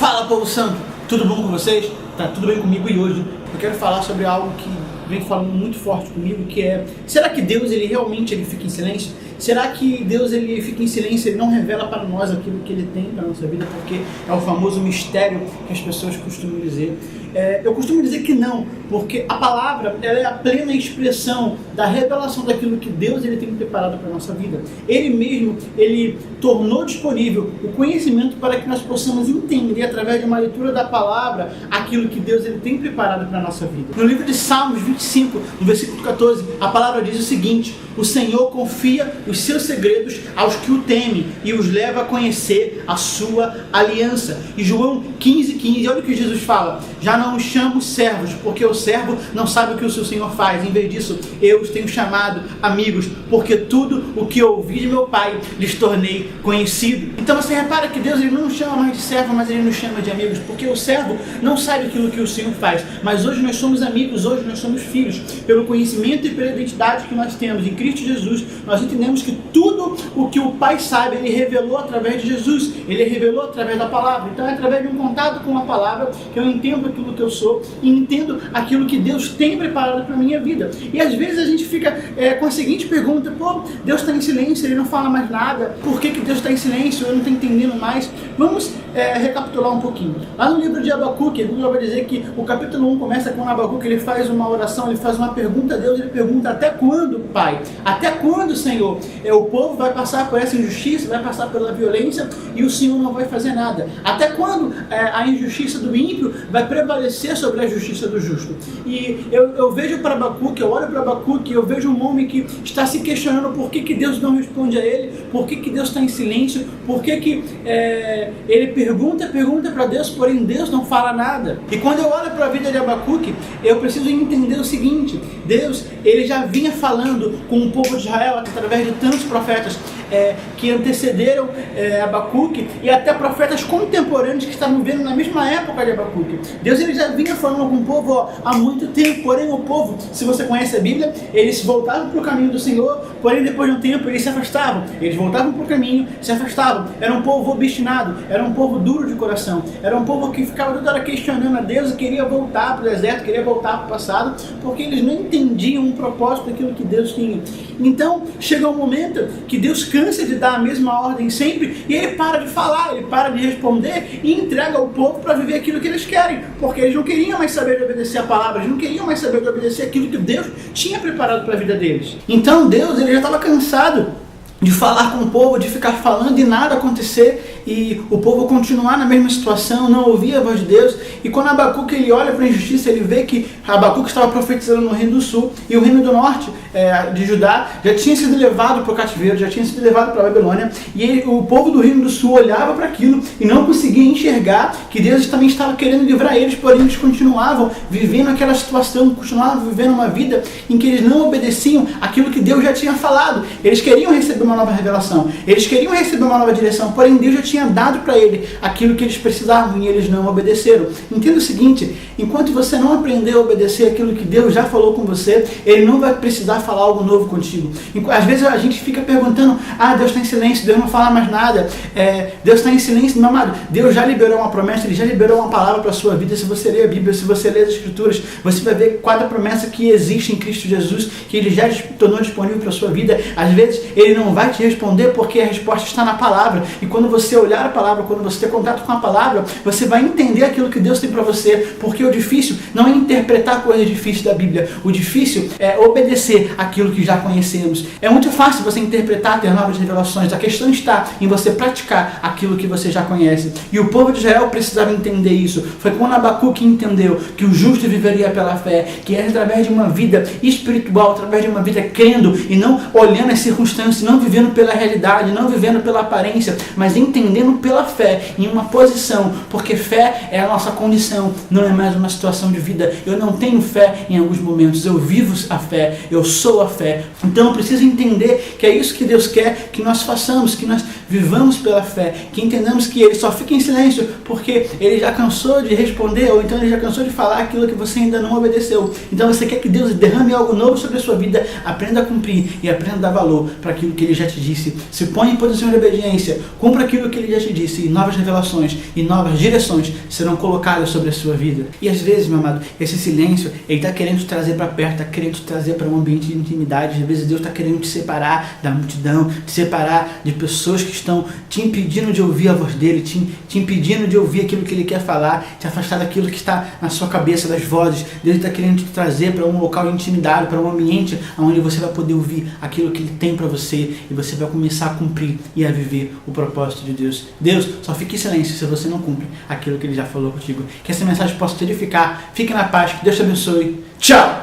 Fala, povo santo! Tudo bom com vocês? Tá tudo bem comigo? E hoje eu quero falar sobre algo que vem falando muito forte comigo, que é: será que Deus realmente fica em silêncio? Será que Deus fica em silêncio, ele não revela para nós aquilo que ele tem para a nossa vida, porque é o famoso mistério que as pessoas costumam dizer? Eu costumo dizer que não, porque a palavra ela é a plena expressão da revelação daquilo que Deus tem preparado para a nossa vida. Ele mesmo, ele tornou disponível o conhecimento para que nós possamos entender, através de uma leitura da palavra, aquilo que Deus tem preparado para a nossa vida. No livro de Salmos 25, no versículo 14, a palavra diz o seguinte: o Senhor confia os seus segredos aos que o temem e os leva a conhecer a sua aliança. E João 15:15, olha o que Jesus fala: já não os chamo servos, porque o servo não sabe o que o seu Senhor faz. Em vez disso, eu os tenho chamado amigos, porque tudo o que eu ouvi de meu Pai lhes tornei conhecido. Então você repara que Deus não nos chama mais de servo, mas ele nos chama de amigos, porque o servo não sabe aquilo que o Senhor faz. Mas hoje nós somos amigos, hoje nós somos filhos. Pelo conhecimento e pela identidade que nós temos em Cristo Jesus, nós entendemos que tudo o que o Pai sabe, ele revelou através de Jesus, ele revelou através da palavra. Então é através de um contato com a palavra que eu entendo aquilo que eu sou e entendo aquilo que Deus tem preparado para a minha vida. E às vezes a gente fica com a seguinte pergunta: pô, Deus está em silêncio, ele não fala mais nada, por que Deus está em silêncio, eu não estou entendendo mais? Vamos recapitular um pouquinho. Lá no livro de Abacuque, a Bíblia vai dizer que o capítulo 1 começa com Abacuque, ele faz uma oração, ele faz uma pergunta a Deus, ele pergunta: até quando, Pai? Até quando, Senhor? O povo vai passar por essa injustiça, vai passar pela violência e o Senhor não vai fazer nada. Até quando a injustiça do ímpio vai prevalecer sobre a justiça do justo? E eu vejo para Abacuque, eu olho para Abacuque, eu vejo um homem que está se questionando por que Deus não responde a ele, por que Deus está em silêncio, por que ele pergunta para Deus, porém Deus não fala nada. E quando eu olho para a vida de Abacuque, eu preciso entender o seguinte: Deus, ele já vinha falando com o povo de Israel através de tantos profetas que antecederam Abacuque, e até profetas contemporâneos que estavam vivendo na mesma época de Abacuque. Deus ele já vinha falando com o povo há muito tempo, porém o povo, se você conhece a Bíblia, eles voltavam para o caminho do Senhor, porém depois de um tempo eles se afastavam, eles voltavam para o caminho, se afastavam. Era um povo obstinado, era um povo duro de coração, era um povo que ficava toda hora questionando a Deus e queria voltar para o deserto, queria voltar para o passado, porque eles não entendiam o propósito daquilo que Deus tinha. Então chega um momento que Deus cansa de dar a mesma ordem sempre, e ele para de falar, ele para de responder e entrega ao povo para viver aquilo que eles querem, porque eles não queriam mais saber de obedecer a palavra, eles não queriam mais saber de obedecer aquilo que Deus tinha preparado para a vida deles. Então Deus ele já estava cansado de falar com o povo, de ficar falando e nada acontecer, e o povo continuar na mesma situação, não ouvir a voz de Deus. E quando Abacuque ele olha para a injustiça, ele vê que Abacuque estava profetizando no reino do sul, e o reino do norte de Judá já tinha sido levado para o cativeiro, já tinha sido levado para a Babilônia, e o povo do reino do sul olhava para aquilo e não conseguia enxergar que Deus também estava querendo livrar eles, porém eles continuavam vivendo aquela situação, continuavam vivendo uma vida em que eles não obedeciam aquilo que Deus já tinha falado. Eles queriam receber uma nova revelação, eles queriam receber uma nova direção, porém Deus já tinha dado para ele aquilo que eles precisavam e eles não obedeceram. Entenda o seguinte: enquanto você não aprender a obedecer aquilo que Deus já falou com você, ele não vai precisar falar algo novo contigo. Às vezes a gente fica perguntando: Deus está em silêncio, Deus não fala mais nada, Deus está em silêncio. Meu amado, Deus já liberou uma promessa, ele já liberou uma palavra para a sua vida. Se você ler a Bíblia, se você ler as Escrituras, você vai ver cada promessa que existe em Cristo Jesus, que ele já tornou disponível para a sua vida. Às vezes ele não vai te responder porque a resposta está na palavra, e quando você olhar a palavra, quando você ter contato com a palavra, você vai entender aquilo que Deus tem para você, porque o difícil não é interpretar coisas difíceis da Bíblia, o difícil é obedecer aquilo que já conhecemos. É muito fácil você interpretar, ter novas revelações, a questão está em você praticar aquilo que você já conhece, e o povo de Israel precisava entender isso. Foi quando Abacuque entendeu que o justo viveria pela fé, que era através de uma vida espiritual, através de uma vida crendo e não olhando as circunstâncias, não vivendo pela realidade, não vivendo pela aparência, mas entendendo pela fé, em uma posição, porque fé é a nossa condição, não é mais uma situação de vida. Eu não tenho fé em alguns momentos, eu vivo a fé, eu sou a fé. Então eu preciso entender que é isso que Deus quer que nós façamos, que nós vivamos pela fé, que entendamos que ele só fica em silêncio porque ele já cansou de responder, ou então ele já cansou de falar aquilo que você ainda não obedeceu. Então você quer que Deus derrame algo novo sobre a sua vida, aprenda a cumprir e aprenda a dar valor para aquilo que ele já te disse. Se põe em posição de obediência, cumpra aquilo que ele já te disse, e novas revelações e novas direções serão colocadas sobre a sua vida. E às vezes, meu amado, esse silêncio, ele está querendo te trazer para perto, está querendo te trazer para um ambiente de intimidade. Às vezes Deus está querendo te separar da multidão, te separar de pessoas que estão te impedindo de ouvir a voz dele, te impedindo de ouvir aquilo que ele quer falar, te afastar daquilo que está na sua cabeça, das vozes. Deus está querendo te trazer para um local de intimidade, para um ambiente onde você vai poder ouvir aquilo que ele tem para você, e você vai começar a cumprir e a viver o propósito de Deus. Deus só fique em silêncio se você não cumpre aquilo que ele já falou contigo. Que essa mensagem possa te edificar. Fique na paz, que Deus te abençoe. Tchau!